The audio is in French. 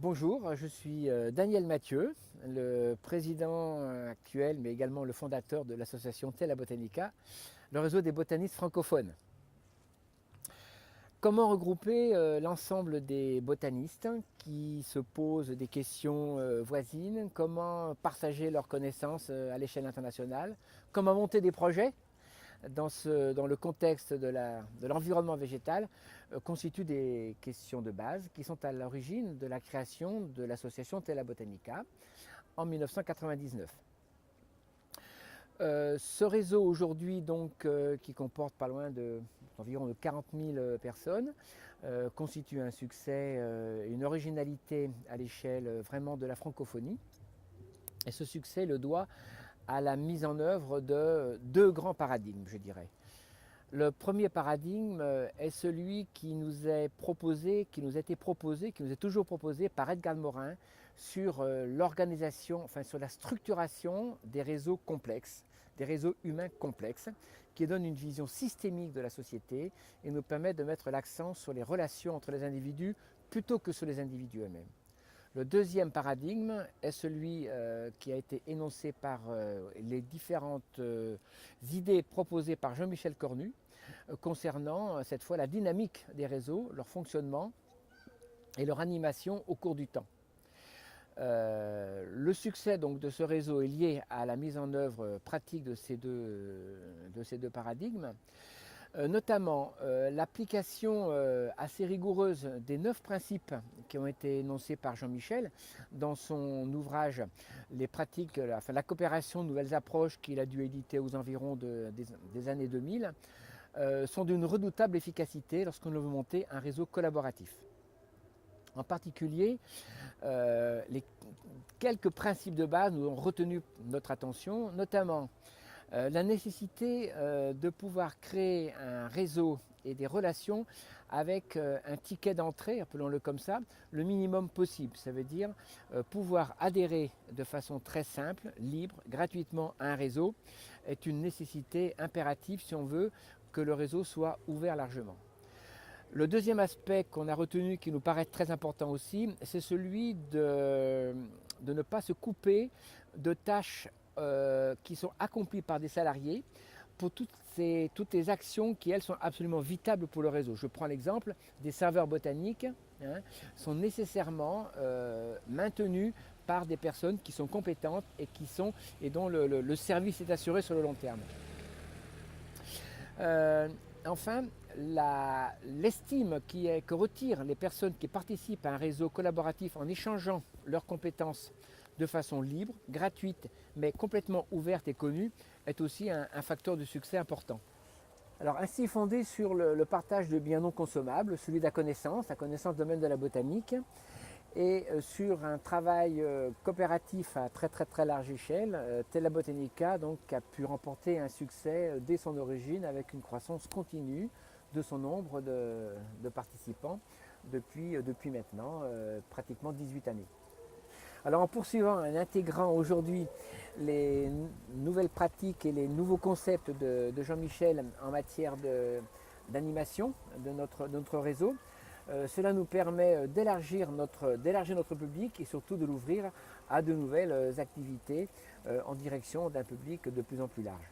Bonjour, je suis Daniel Mathieu, le président actuel mais également le fondateur de l'association Tela Botanica, le réseau des botanistes francophones. Comment regrouper l'ensemble des botanistes qui se posent des questions voisines? Comment partager leurs connaissances à l'échelle internationale? Comment monter des projets dans le contexte de l'environnement végétal constituent des questions de base qui sont à l'origine de la création de l'association Tela Botanica en 1999. Ce réseau aujourd'hui qui comporte pas loin d'environ 40 000 personnes constitue un succès, une originalité à l'échelle vraiment de la francophonie. Et ce succès le doit à la mise en œuvre de deux grands paradigmes, je dirais. Le premier paradigme est celui qui nous est proposé, qui nous est toujours proposé par Edgar Morin sur l'organisation, enfin sur la structuration des réseaux complexes, des réseaux humains complexes, qui donne une vision systémique de la société et nous permet de mettre l'accent sur les relations entre les individus plutôt que sur les individus eux-mêmes. Le deuxième paradigme est celui qui a été énoncé par les différentes idées proposées par Jean-Michel Cornu concernant cette fois la dynamique des réseaux, leur fonctionnement et leur animation au cours du temps. Le succès donc de ce réseau est lié à la mise en œuvre pratique de ces deux paradigmes. Notamment l'application assez rigoureuse des 9 principes qui ont été énoncés par Jean-Michel dans son ouvrage Les pratiques, la coopération, nouvelles approches qu'il a dû éditer aux environs des années 2000, sont d'une redoutable efficacité lorsqu'on veut monter un réseau collaboratif. En particulier, les quelques principes de base nous ont retenu notre attention, notamment la nécessité de pouvoir créer un réseau et des relations avec un ticket d'entrée, appelons-le comme ça, le minimum possible. Ça veut dire pouvoir adhérer de façon très simple, libre, gratuitement à un réseau est une nécessité impérative si on veut que le réseau soit ouvert largement. Le deuxième aspect qu'on a retenu qui nous paraît très important aussi, c'est celui de ne pas se couper de tâches qui sont accomplies par des salariés pour toutes les actions qui, elles, sont absolument vitales pour le réseau. Je prends l'exemple des serveurs botaniques, sont nécessairement maintenus par des personnes qui sont compétentes et dont le service est assuré sur le long terme. Enfin, l'estime que retirent les personnes qui participent à un réseau collaboratif en échangeant leurs compétences de façon libre, gratuite, mais complètement ouverte et connue, est aussi un facteur de succès important. Alors ainsi fondé sur le partage de biens non consommables, celui de la connaissance domaine de la botanique, et sur un travail coopératif à très large échelle, Tela Botanica a pu remporter un succès dès son origine avec une croissance continue de son nombre de participants depuis maintenant pratiquement 18 années. Alors en poursuivant et en intégrant aujourd'hui les nouvelles pratiques et les nouveaux concepts de Jean-Michel en matière d'animation de notre réseau, cela nous permet d'élargir notre public et surtout de l'ouvrir à de nouvelles activités en direction d'un public de plus en plus large.